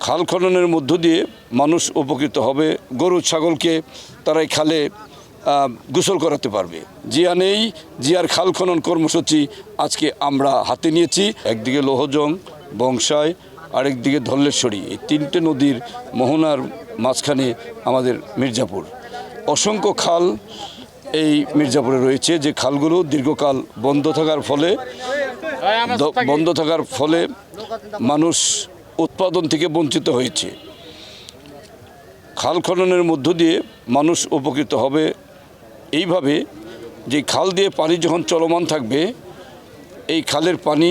খাল খননের মধ্য দিয়ে মানুষ উপকৃত হবে, গরু ছাগলকে তারাই খালে গোসল করাতে পারবে। জিয়া নেই, জিয়ার খাল খনন কর্মসূচি আজকে আমরা হাতে নিয়েছি। একদিকে লোহজং, বংশায়, আরেকদিকে ধল্লেশ্বরী, এই তিনটে নদীর মোহনার মাঝখানে আমাদের মির্জাপুর। অসংখ্য খাল এই মির্জাপুরে রয়েছে, যে খালগুলো দীর্ঘকাল বন্ধ থাকার ফলে মানুষ উৎপাদন থেকে বঞ্চিত হয়েছে। খাল খননের মধ্য দিয়ে মানুষ উপকৃত হবে এইভাবে যে খাল দিয়ে পানি যখন চলমান থাকবে, এই খালের পানি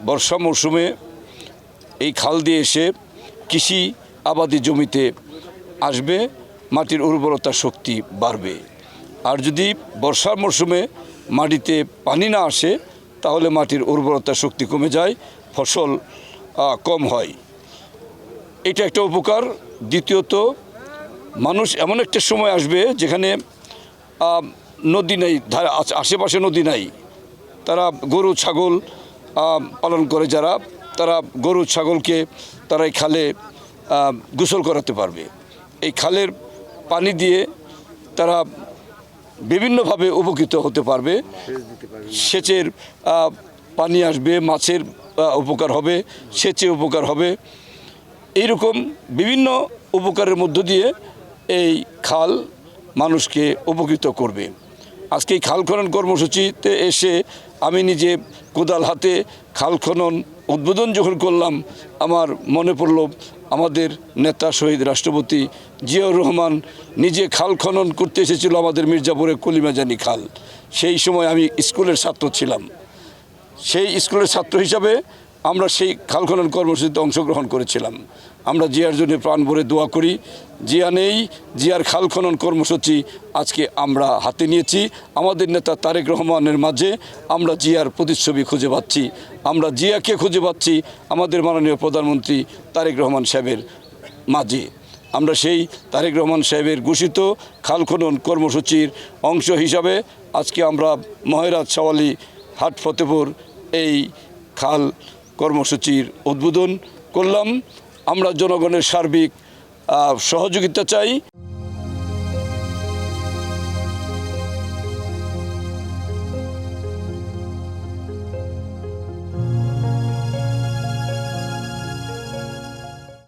বর্ষা মৌসুমে এই খাল দিয়ে এসে কৃষি আবাদি জমিতে আসবে, মাটির উর্বরতা শক্তি বাড়বে। আর যদি বর্ষার মৌসুমে মাটিতে পানি না আসে তাহলে মাটির উর্বরতা শক্তি কমে যায়, ফসল কম হয়। এটা একটা উপকার। দ্বিতীয়ত, মানুষ এমন একটা সময় আসবে যেখানে নদী নেই, আশেপাশে নদী নাই, তারা গরু ছাগল পালন করে যারা, তারা গরু ছাগলকে তারাই খালে গোসল করাতে পারবে। এই খালের পানি দিয়ে তারা বিভিন্নভাবে উপকৃত হতে পারবে। সেচের পানি আসবে, মাছের উপকার হবে, সেচে উপকার হবে। এইরকম বিভিন্ন উপকারের মধ্য দিয়ে এই খাল মানুষকে উপকৃত করবে। আজকে এই খাল খনন কর্মসূচিতে এসে আমি নিজে কোদাল হাতে খাল খনন উদ্বোধন যখন করলাম, আমার মনে পড়ল আমাদের নেতা শহীদ রাষ্ট্রপতি জিয়াউর রহমান নিজে খাল খনন করতে এসেছিল আমাদের মির্জাপুরে কলিমাজানি খাল। সেই সময় আমি স্কুলের ছাত্র ছিলাম। সেই স্কুলের ছাত্র হিসাবে আমরা সেই খাল খনন কর্মসূচিতে অংশগ্রহণ করেছিলাম। আমরা জিয়ার জন্য প্রাণ ভরে দোয়া করি। জিয়া নেই, জিয়ার খাল খনন কর্মসূচি আজকে আমরা হাতে নিয়েছি। আমাদের নেতা তারেক রহমানের মাঝে আমরা জিয়ার প্রতিচ্ছবি খুঁজে পাচ্ছি। আমরা জিয়াকে খুঁজে পাচ্ছি আমাদের মাননীয় প্রধানমন্ত্রী তারেক রহমান সাহেবের মাঝে। আমরা সেই তারেক রহমান সাহেবের ঘোষিত খাল খনন কর্মসূচির অংশ হিসাবে আজকে আমরা মহেরাত শাওয়ালি হাট ফতেপুর এই খাল কর্মসূচির উদ্বোধন করলাম। আমরা জনগণের সার্বিক সহযোগিতা চাই।